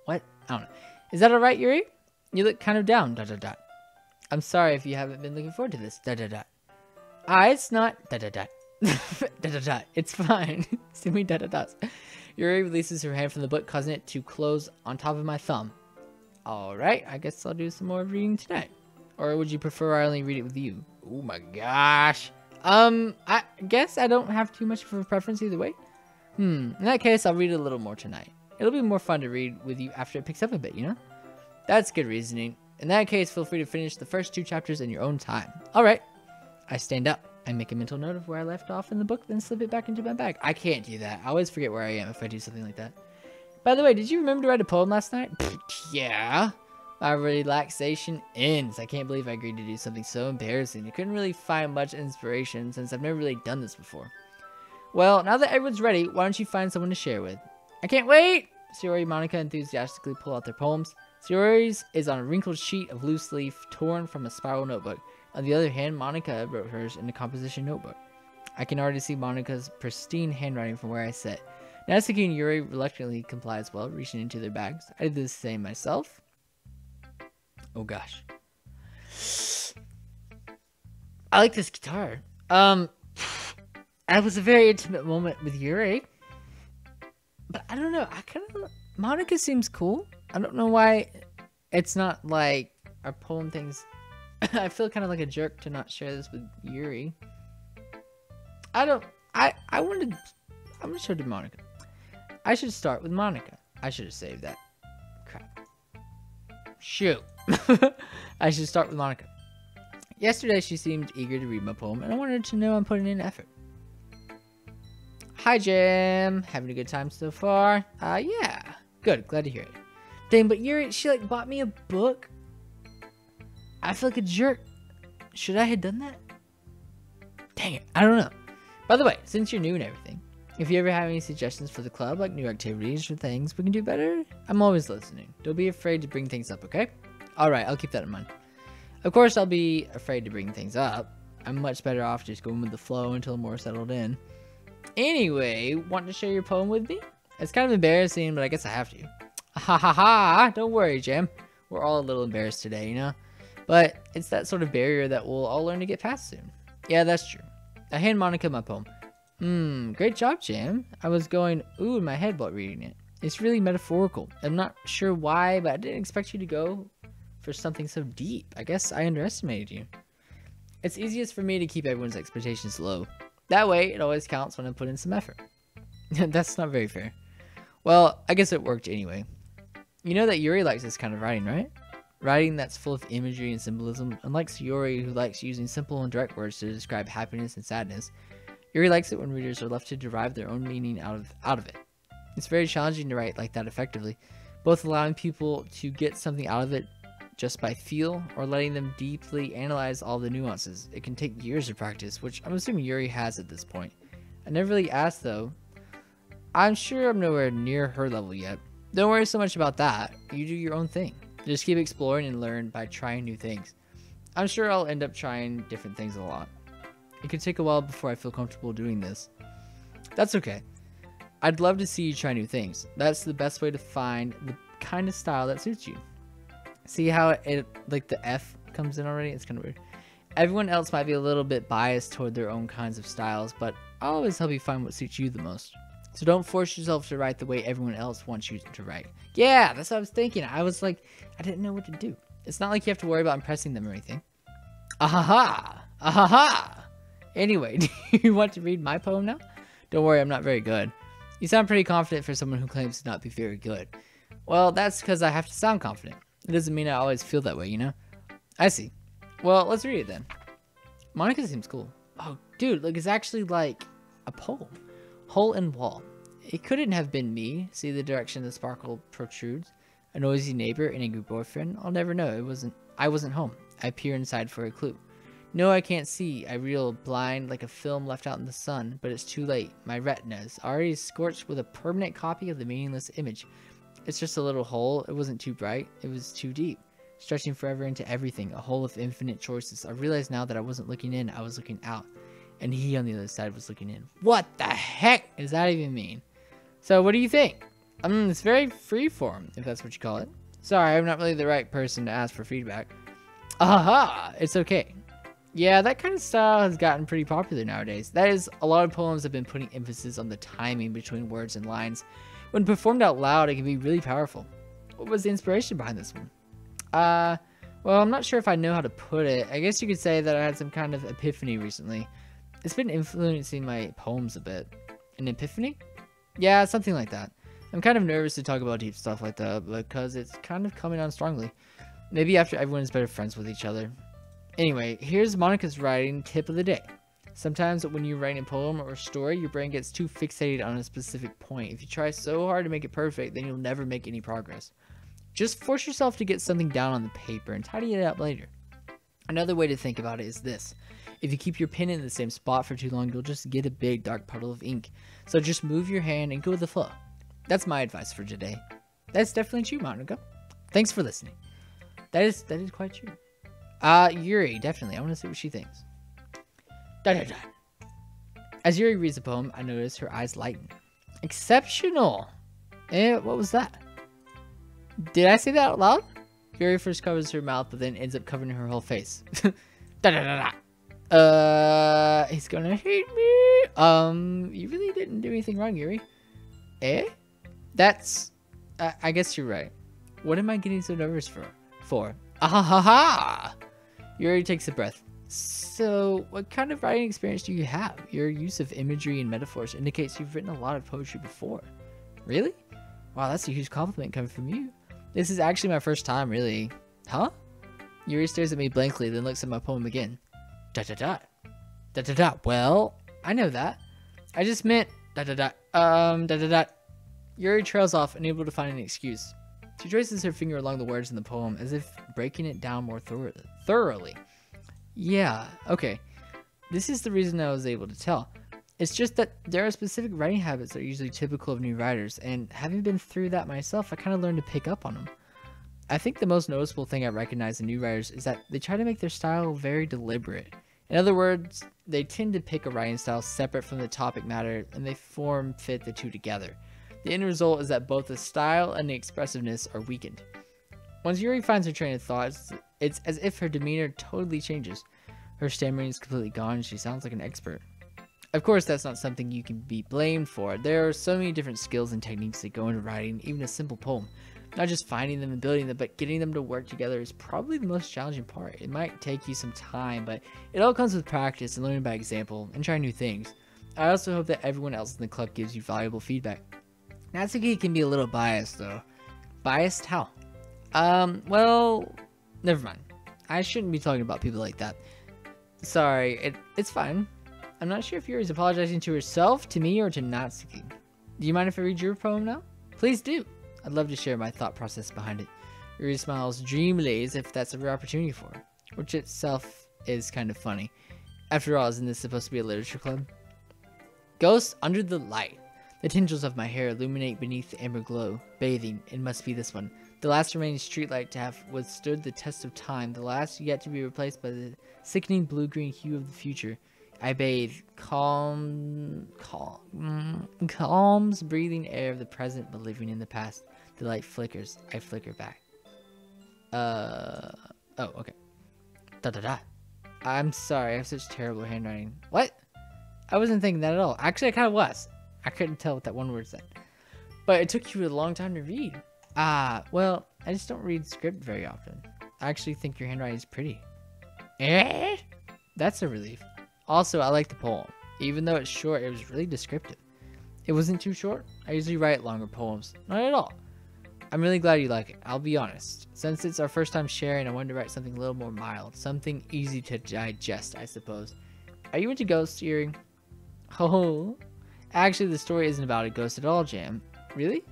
what? I don't know. Is that alright, Yuri? You look kind of down. I'm sorry if you haven't been looking forward to this. It's not. It's fine. Simi . Yuri releases her hand from the book, causing it to close on top of my thumb. Alright, I guess I'll do some more reading tonight. Or would you prefer I only read it with you? Oh my gosh. I guess I don't have too much of a preference either way. In that case, I'll read it a little more tonight. It'll be more fun to read with you after it picks up a bit, you know? That's good reasoning. In that case, feel free to finish the first 2 chapters in your own time. Alright. I stand up. I make a mental note of where I left off in the book, then slip it back into my bag. I can't do that. I always forget where I am if I do something like that. By the way, did you remember to write a poem last night? Yeah. My relaxation ends. I can't believe I agreed to do something so embarrassing. I couldn't really find much inspiration since I've never really done this before. Well, now that everyone's ready, why don't you find someone to share with? I can't wait! Sayori and Monica enthusiastically pull out their poems. Sayori's is on a wrinkled sheet of loose leaf torn from a spiral notebook. On the other hand, Monica wrote hers in a composition notebook. I can already see Monica's pristine handwriting from where I sit. Natsuki and Yuri reluctantly comply as well, reaching into their bags. I did the same myself. Oh gosh. I like this guitar. It was a very intimate moment with Yuri. But I don't know, Monica seems cool. I don't know why it's not like our poem things. I feel kind of like a jerk to not share this with Yuri. I'm gonna show it to Monica. I should start with Monica. I should have saved that. Crap. Shoot. I should start with Monica. Yesterday she seemed eager to read my poem and I wanted her to know I'm putting in effort. Hi Jam, having a good time so far? Yeah. Good, glad to hear it. Dang, but Yuri, she like bought me a book. I feel like a jerk. Should I have done that? Dang it, I don't know. By the way, since you're new and everything, if you ever have any suggestions for the club, like new activities or things we can do better, I'm always listening. Don't be afraid to bring things up, okay? Alright, I'll keep that in mind. Of course, I'll be afraid to bring things up. I'm much better off just going with the flow until I'm more settled in. Anyway, want to share your poem with me? It's kind of embarrassing, but I guess I have to. Ha ha ha! Don't worry, Jam. We're all a little embarrassed today, you know? But it's that sort of barrier that we'll all learn to get past soon. Yeah, that's true. I hand Monica my poem. Great job, Jam. I was going ooh in my head while reading it. It's really metaphorical. I'm not sure why, but I didn't expect you to go for something so deep. I guess I underestimated you. It's easiest for me to keep everyone's expectations low. That way, it always counts when I put in some effort. That's not very fair. Well, I guess it worked anyway. You know that Yuri likes this kind of writing, right? Writing that's full of imagery and symbolism, unlike Sayori, who likes using simple and direct words to describe happiness and sadness. Yuri likes it when readers are left to derive their own meaning out of it. It's very challenging to write like that effectively, both allowing people to get something out of it just by feel, or letting them deeply analyze all the nuances. It can take years of practice, which I'm assuming Yuri has at this point. I never really asked though. I'm sure I'm nowhere near her level yet. Don't worry so much about that. You do your own thing. Just keep exploring and learn by trying new things. I'm sure I'll end up trying different things a lot. It could take a while before I feel comfortable doing this. That's okay. I'd love to see you try new things. That's the best way to find the kind of style that suits you. See how it like the F comes in already? It's kind of weird. Everyone else might be a little bit biased toward their own kinds of styles, but I'll always help you find what suits you the most. So don't force yourself to write the way everyone else wants you to write. Yeah, that's what I was thinking. I was like, I didn't know what to do. It's not like you have to worry about impressing them or anything. Ahaha! Ahaha! Anyway, do you want to read my poem now? Don't worry, I'm not very good. You sound pretty confident for someone who claims to not be very good. Well, that's because I have to sound confident. It doesn't mean I always feel that way, you know? I see. Well, let's read it then. Monica seems cool. Oh, dude, look, it's actually like a poem. Hole in wall. It couldn't have been me. See the direction the sparkle protrudes. A noisy neighbor, an angry boyfriend. I'll never know. I wasn't home. I peer inside for a clue. No, I can't see. I reel blind like a film left out in the sun, but it's too late. My retina is already scorched with a permanent copy of the meaningless image. It's just a little hole. It wasn't too bright. It was too deep. Stretching forever into everything. A hole of infinite choices. I realized now that I wasn't looking in. I was looking out. And he on the other side was looking in. What the heck does that even mean? So what do you think? It's very freeform, if that's what you call it. Sorry, I'm not really the right person to ask for feedback. Aha! It's okay. Yeah, that kind of style has gotten pretty popular nowadays. That is, a lot of poems have been putting emphasis on the timing between words and lines. When performed out loud, it can be really powerful. What was the inspiration behind this one? Well, I'm not sure if I know how to put it. I guess you could say that I had some kind of epiphany recently. It's been influencing my poems a bit. An epiphany? Yeah, something like that. I'm kind of nervous to talk about deep stuff like that because it's kind of coming on strongly. Maybe after everyone is better friends with each other. Anyway, here's Monica's writing tip of the day. Sometimes when you write a poem or a story, your brain gets too fixated on a specific point. If you try so hard to make it perfect, then you'll never make any progress. Just force yourself to get something down on the paper and tidy it up later. Another way to think about it is this. If you keep your pen in the same spot for too long, you'll just get a big dark puddle of ink. So just move your hand and go with the flow. That's my advice for today. That's definitely true, Monica. Thanks for listening. That is quite true. Yuri, definitely. I want to see what she thinks. As Yuri reads the poem, I notice her eyes lighten. Exceptional! What was that? Did I say that out loud? Yuri first covers her mouth, but then ends up covering her whole face. He's gonna hate me. You really didn't do anything wrong, Yuri. That's... I guess you're right. What am I getting so nervous for? Ahaha! Yuri takes a breath. So, what kind of writing experience do you have? Your use of imagery and metaphors indicates you've written a lot of poetry before. Really? Wow, that's a huge compliment coming from you. This is actually my first time, really. Huh? Yuri stares at me blankly, then looks at my poem again. Well, I know that. I just meant Yuri trails off, unable to find an excuse. She traces her finger along the words in the poem as if breaking it down more thoroughly. Yeah, okay. This is the reason I was able to tell. It's just that there are specific writing habits that are usually typical of new writers, and having been through that myself, I kind of learned to pick up on them. I think the most noticeable thing I recognize in new writers is that they try to make their style very deliberate. In other words, they tend to pick a writing style separate from the topic matter, and they fit the two together. The end result is that both the style and the expressiveness are weakened. Once Yuri finds her train of thought, it's as if her demeanor totally changes. Her stammering is completely gone, and she sounds like an expert. Of course, that's not something you can be blamed for. There are so many different skills and techniques that go into writing even a simple poem. Not just finding them and building them, but getting them to work together is probably the most challenging part. It might take you some time, but it all comes with practice and learning by example and trying new things. I also hope that everyone else in the club gives you valuable feedback. Natsuki can be a little biased though. Biased? How? Well, never mind. I shouldn't be talking about people like that. Sorry, it's fine. I'm not sure if Yuri's apologizing to herself, to me, or to Natsuki. Do you mind if I read your poem now? Please do. I'd love to share my thought process behind it. Yuri smiles dreamily as if that's a rare opportunity for her, which itself is kind of funny. After all, isn't this supposed to be a literature club? Ghosts under the light. The tendrils of my hair illuminate beneath the amber glow. Bathing, it must be this one. The last remaining streetlight to have withstood the test of time. The last yet to be replaced by the sickening blue-green hue of the future. I bathe, calms breathing air of the present, but living in the past. The light flickers. I flicker back. Oh, okay. I'm sorry, I have such terrible handwriting. What? I wasn't thinking that at all. Actually, I kind of was. I couldn't tell what that one word said. But it took you a long time to read. Well, I just don't read script very often. I actually think your handwriting is pretty. Eh? That's a relief. Also, I like the poem. Even though it's short, it was really descriptive. It wasn't too short. I usually write longer poems. Not at all. I'm really glad you like it. I'll be honest. Since it's our first time sharing, I wanted to write something a little more mild. Something easy to digest, I suppose. Are you into ghosts, Yuri? Oh. Actually, the story isn't about a ghost at all, Jam. Really?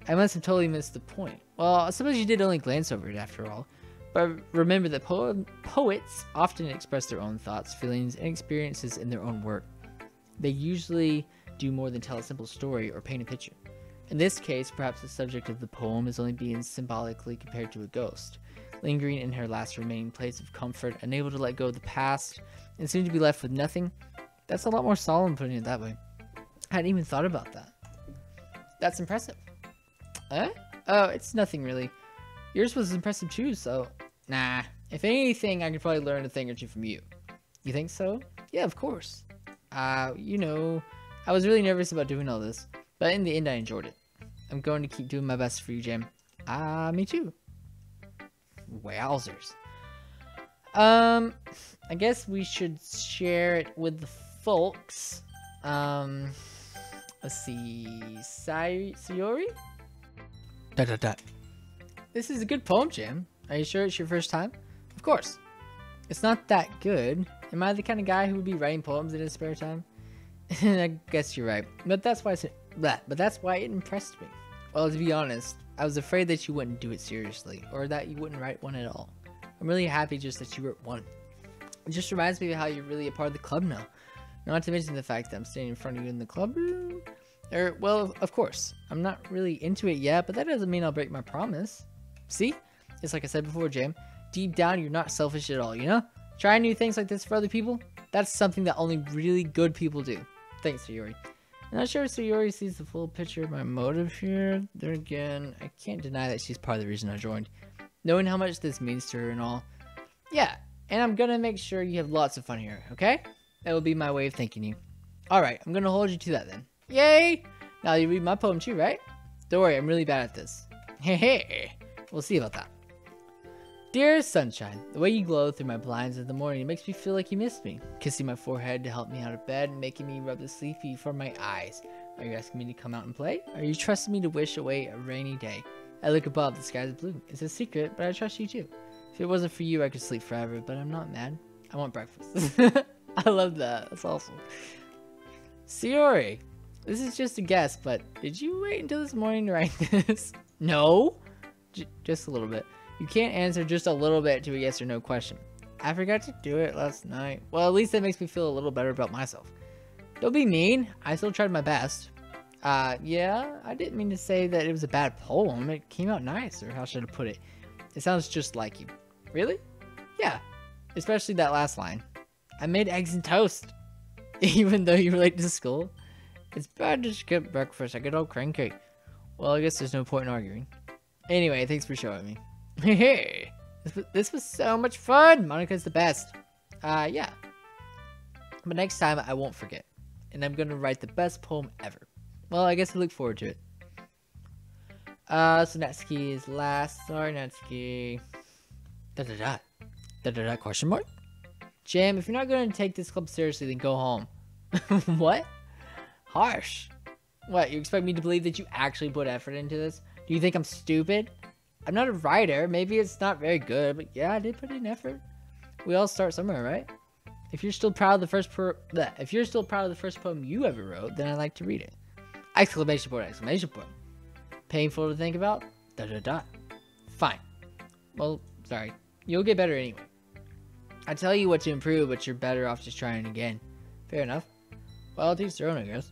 I must have totally missed the point. Well, I suppose you did only glance over it after all. But remember that poets often express their own thoughts, feelings, and experiences in their own work. They usually do more than tell a simple story or paint a picture. In this case, perhaps the subject of the poem is only being symbolically compared to a ghost, lingering in her last remaining place of comfort, unable to let go of the past, and soon to be left with nothing. That's a lot more solemn putting it that way. I hadn't even thought about that. That's impressive. Oh, it's nothing really. Yours was impressive too, so... Nah, if anything, I could probably learn a thing or two from you. You think so? Yeah, of course. You know, I was really nervous about doing all this, but in the end I enjoyed it. I'm going to keep doing my best for you, Jam. Me too. Wowzers. I guess we should share it with the folks. Let's see... Sayori? This is a good poem, Jam. Are you sure it's your first time? Of course. It's not that good. Am I the kind of guy who would be writing poems in his spare time? I guess you're right. But that's why it impressed me. Well, to be honest, I was afraid that you wouldn't do it seriously, or that you wouldn't write one at all. I'm really happy just that you wrote one. It just reminds me of how you're really a part of the club now. Not to mention the fact that I'm standing in front of you in the club room. Well, of course. I'm not really into it yet, but that doesn't mean I'll break my promise. See? It's like I said before, Jam. Deep down, you're not selfish at all, you know? Trying new things like this for other people, that's something that only really good people do. Thanks, Sayori. I'm not sure if Sayori sees the full picture of my motive here. There again, I can't deny that she's part of the reason I joined. Knowing how much this means to her and all. Yeah, and I'm gonna make sure you have lots of fun here, okay? That will be my way of thanking you. Alright, I'm gonna hold you to that then. Yay! Now you read my poem too, right? Don't worry, I'm really bad at this. Hey, we'll see about that. Dear sunshine, the way you glow through my blinds in the morning makes me feel like you missed me. Kissing my forehead to help me out of bed and making me rub the sleepy from my eyes. Are you asking me to come out and play? Are you trusting me to wish away a rainy day? I look above, the sky is blue. It's a secret, but I trust you too. If it wasn't for you, I could sleep forever, but I'm not mad. I want breakfast. I love that. That's awesome. Sayori, this is just a guess, but did you wait until this morning to write this? No. Just a little bit. You can't answer just a little bit to a yes or no question. I forgot to do it last night. Well, at least that makes me feel a little better about myself. Don't be mean. I still tried my best. Yeah, I didn't mean to say that it was a bad poem. It came out nice, or how should I put it? It sounds just like you. Really? Yeah. Especially that last line. I made eggs and toast. Even though you're late to school. It's bad to skip breakfast. I get all cranky. Well, I guess there's no point in arguing. Anyway, thanks for showing me. Hey, this was so much fun. Monica's the best. Yeah. But next time I won't forget. And I'm gonna write the best poem ever. Well, I guess I look forward to it. So Natsuki is last. Sorry, Natsuki. Question mark? Jam, if you're not gonna take this club seriously, then go home. What? Harsh. What, you expect me to believe that you actually put effort into this? Do you think I'm stupid? I'm not a writer. Maybe it's not very good, but yeah, I did put in effort. We all start somewhere, right? If you're still proud of the first poem you ever wrote, then I'd like to read it. Exclamation point, exclamation point. Painful to think about? Fine. Well, sorry. You'll get better anyway. I tell you what to improve, but you're better off just trying again. Fair enough. Well, to each their own, I guess.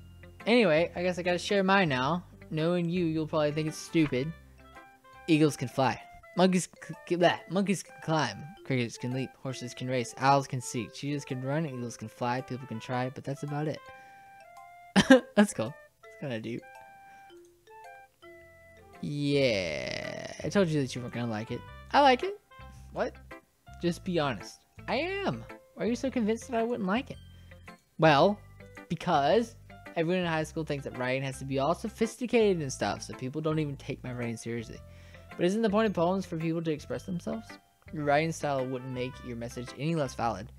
Anyway, I guess I gotta share mine now. Knowing you'll probably think it's stupid. Eagles can fly. Monkeys can climb. Crickets can leap. Horses can race. Owls can seek. Cheetahs can run. Eagles can fly. People can try, but that's about it. That's cool. It's kind of deep. Yeah. I told you that you weren't gonna like it. I like it. What? Just be honest. I am. Why are you so convinced that I wouldn't like it? Well, because everyone in high school thinks that writing has to be all sophisticated and stuff, so people don't even take my writing seriously. But isn't the point of poems for people to express themselves? Your writing style wouldn't make your message any less valid.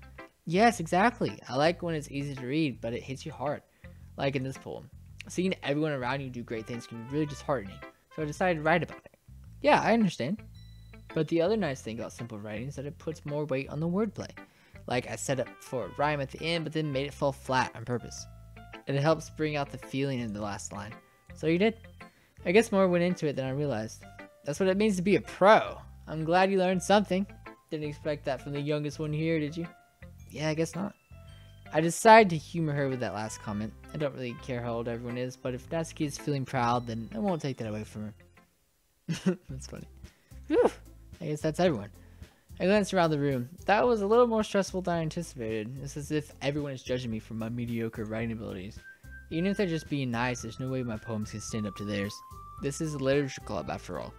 Yes, exactly. I like when it's easy to read, but it hits you hard. Like in this poem. Seeing everyone around you do great things can be really disheartening, so I decided to write about it. Yeah, I understand. But the other nice thing about simple writing is that it puts more weight on the wordplay. Like I set up for a rhyme at the end, but then made it fall flat on purpose. It helps bring out the feeling in the last line. So you did. I guess more went into it than I realized. That's what it means to be a pro. I'm glad you learned something. Didn't expect that from the youngest one here, did you? Yeah, I guess not. I decided to humor her with that last comment. I don't really care how old everyone is, but if Natsuki is feeling proud, then I won't take that away from her. That's funny. Whew. I guess that's everyone. I glanced around the room. That was a little more stressful than I anticipated. It's as if everyone is judging me for my mediocre writing abilities. Even if they're just being nice, there's no way my poems can stand up to theirs. This is a literature club, after all.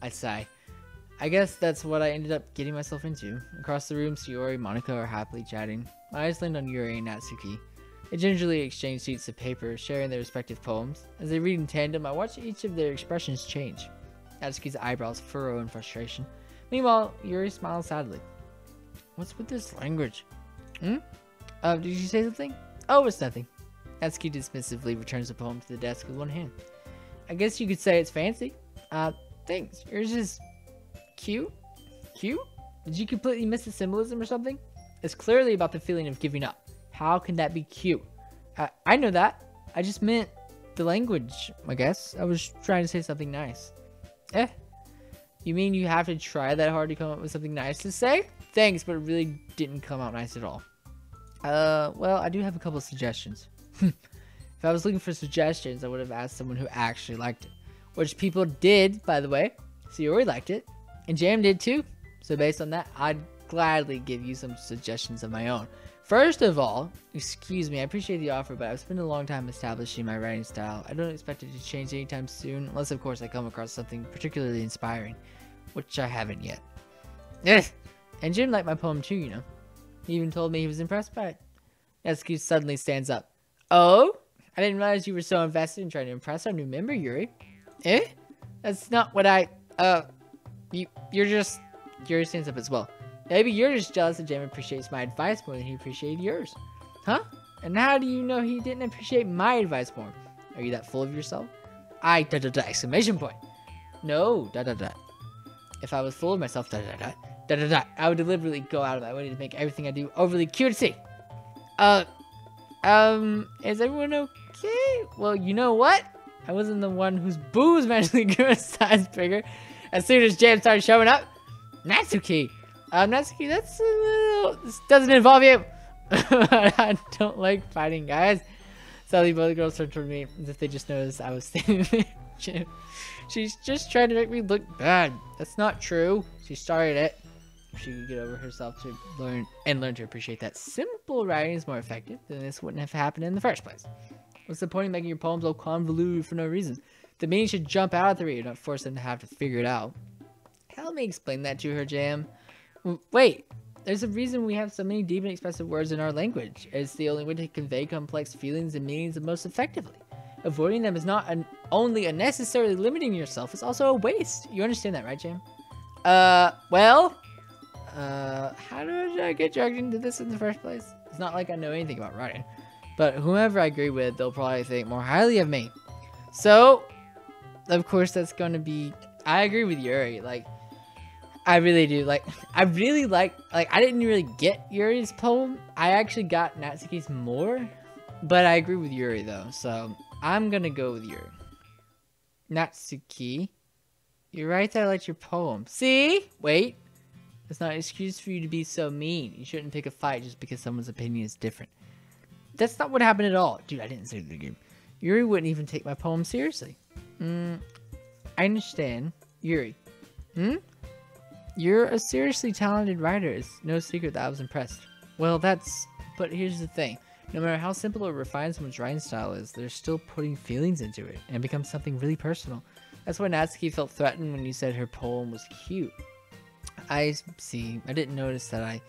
I sigh. I guess that's what I ended up getting myself into. Across the room, Sayori and Monica are happily chatting. My eyes land on Yuri and Natsuki. They gingerly exchange sheets of paper, sharing their respective poems. As they read in tandem, I watch each of their expressions change. Natsuki's eyebrows furrow in frustration. Meanwhile, Yuri smiles sadly. What's with this language? Did you say something? Oh, it's nothing. Natsuki dismissively returns the poem to the desk with one hand. I guess you could say it's fancy. Thanks. Yours is cute? Cute? Did you completely miss the symbolism or something? It's clearly about the feeling of giving up. How can that be cute? I know that. I just meant the language, I guess. I was trying to say something nice. You mean you have to try that hard to come up with something nice to say? Thanks, but it really didn't come out nice at all. Well, I do have a couple of suggestions. If I was looking for suggestions, I would have asked someone who actually liked it. Which people did, by the way. Sayori liked it. And Jam did too. So based on that, I'd gladly give you some suggestions of my own. First of all, excuse me, I appreciate the offer, but I've spent a long time establishing my writing style. I don't expect it to change anytime soon, unless of course I come across something particularly inspiring, which I haven't yet. And Jim liked my poem too, you know. He even told me he was impressed by it. Natsuki suddenly stands up. Oh? I didn't realize you were so invested in trying to impress our new member, Yuri. That's not what you're just... Yuri stands up as well. Maybe you're just jealous that Jam appreciates my advice more than he appreciated yours. Huh? And how do you know he didn't appreciate my advice more? Are you that full of yourself? Exclamation point. No, If I was full of myself, I would deliberately go out of my way to make everything I do overly cutesy. Is everyone okay? Well, you know what? I wasn't the one whose boobs magically grew a size bigger. As soon as Jam started showing up, Natsuki. Natsuki, that's a little... This doesn't involve you. I don't like fighting, guys. Sadly, both girls turned toward me as if they just noticed I was standing there. Jam. She's just trying to make me look bad. That's not true. She started it. If she could get over herself to learn to appreciate that simple writing is more effective, then this wouldn't have happened in the first place. What's the point of making your poems all convoluted for no reason? The meaning should jump out at the reader, not force them to have to figure it out. Help me explain that to her, Jam. Wait, there's a reason we have so many deep and expressive words in our language. It's the only way to convey complex feelings and meanings the most effectively. Avoiding them is not only unnecessarily limiting yourself, it's also a waste. You understand that, right, Jam? Well, how did I get dragged into this in the first place? It's not like I know anything about writing, but whomever I agree with, they'll probably think more highly of me. So, of course, that's going to be... I agree with Yuri. Like, I really do. Like, I really like... Like, I didn't really get Yuri's poem. I actually got Natsuki's more, but I agree with Yuri, though. So, I'm going to go with Yuri. Natsuki, you're right that I liked your poem. See? Wait. That's not an excuse for you to be so mean. You shouldn't pick a fight just because someone's opinion is different. That's not what happened at all. Dude, I didn't say the game. Yuri wouldn't even take my poem seriously. I understand. Yuri. You're a seriously talented writer. It's no secret that I was impressed. Well, but here's the thing. No matter how simple or refined someone's writing style is, they're still putting feelings into it, and it becomes something really personal. That's why Natsuki felt threatened when you said her poem was cute. I see. I didn't notice that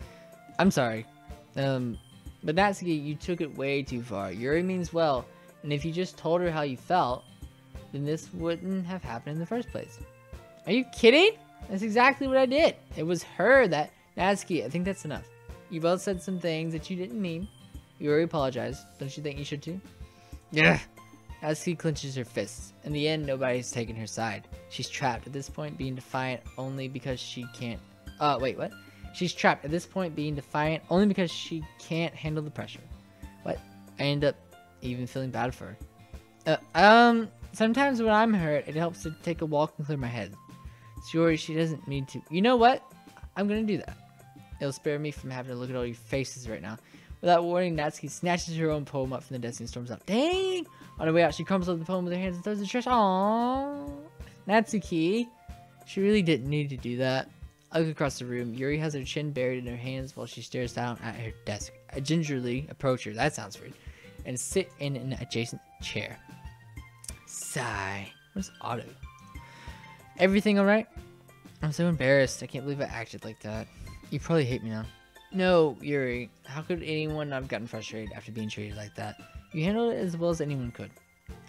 I'm sorry. But Natsuki, you took it way too far. Yuri means well, and if you just told her how you felt, then this wouldn't have happened in the first place. Are you kidding? That's exactly what I did. It was her that... Natsuki, I think that's enough. You both said some things that you didn't mean. Yuri apologized. Don't you think you should too? Yeah. Natsuki clenches her fists. In the end, nobody's taken her side. She's trapped at this point, being defiant only because she can't... wait, what? She's trapped at this point, being defiant only because she can't handle the pressure. What? I end up even feeling bad for her. Sometimes when I'm hurt, it helps to take a walk and clear my head. Yuri, she doesn't need to. You know what? I'm gonna do that. It'll spare me from having to look at all your faces right now. Without warning, Natsuki snatches her own poem up from the desk and storms out. Dang! On her way out, she crumbles up the poem with her hands and throws it in the trash. Aww. Natsuki. She really didn't need to do that. I look across the room. Yuri has her chin buried in her hands while she stares down at her desk. I gingerly approach her. That sounds rude. And sit in an adjacent chair. Sigh. What's Otto? Everything alright? I'm so embarrassed. I can't believe I acted like that. You probably hate me now. No, Yuri. How could anyone not have gotten frustrated after being treated like that? You handled it as well as anyone could.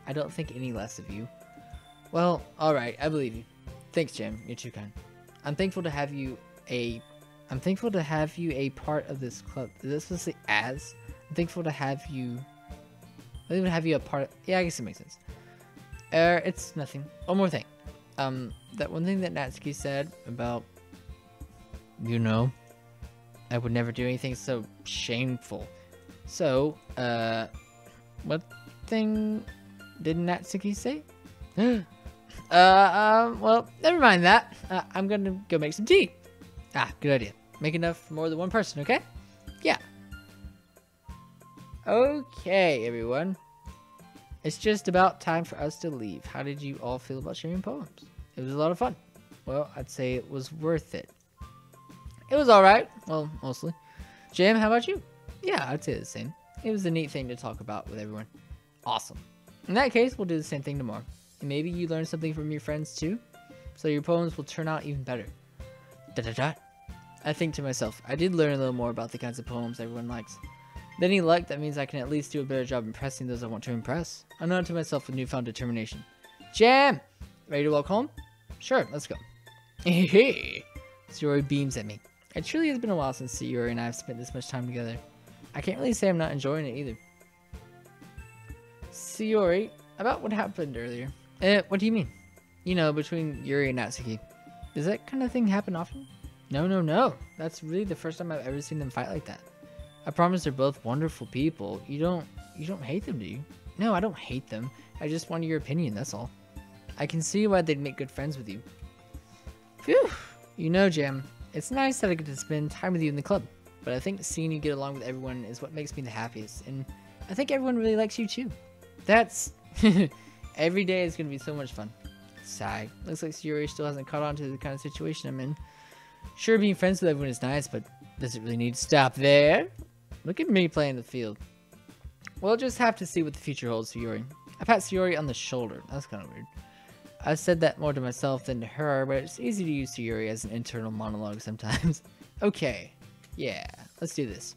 I don't think any less of you. Well, alright. I believe you. Thanks, Jam. You're too kind. I'm thankful to have you a part of this club. Is this supposed to say as? I'm thankful to have you... I think have you a part of... Yeah, I guess it makes sense. It's nothing. One more thing. That one thing that Natsuki said about... You know... I would never do anything so shameful. So, what thing did Natsuki say? Well, never mind that. I'm gonna go make some tea. Good idea. Make enough for more than one person, okay? Yeah. Okay, everyone. It's just about time for us to leave. How did you all feel about sharing poems? It was a lot of fun. Well, I'd say it was worth it. It was alright. Well, mostly. Jam, how about you? Yeah, I'd say the same. It was a neat thing to talk about with everyone. Awesome. In that case, we'll do the same thing tomorrow. And maybe you learn something from your friends too? So your poems will turn out even better. ... I think to myself, I did learn a little more about the kinds of poems everyone likes. With any luck, that means I can at least do a better job impressing those I want to impress. I nodded to myself with newfound determination. Jam! Ready to walk home? Sure, let's go. Hey! Sayori beams at me. It truly has been a while since Sayori and I have spent this much time together. I can't really say I'm not enjoying it either. Sayori, about what happened earlier. What do you mean? You know, between Yuri and Natsuki. Does that kind of thing happen often? No. That's really the first time I've ever seen them fight like that. I promise they're both wonderful people. You don't hate them, do you? No, I don't hate them. I just wanted your opinion, that's all. I can see why they'd make good friends with you. Phew. You know, Jam, it's nice that I get to spend time with you in the club, but I think seeing you get along with everyone is what makes me the happiest, and I think everyone really likes you too. That's... Every day is going to be so much fun. Sigh. Looks like Sayori still hasn't caught on to the kind of situation I'm in. Sure, being friends with everyone is nice, but does it really need to stop there? Look at me playing the field. We'll just have to see what the future holds for Sayori. I pat Sayori on the shoulder. That's kind of weird. I've said that more to myself than to her, but it's easy to use Sayori as an internal monologue sometimes. Okay. Yeah, let's do this.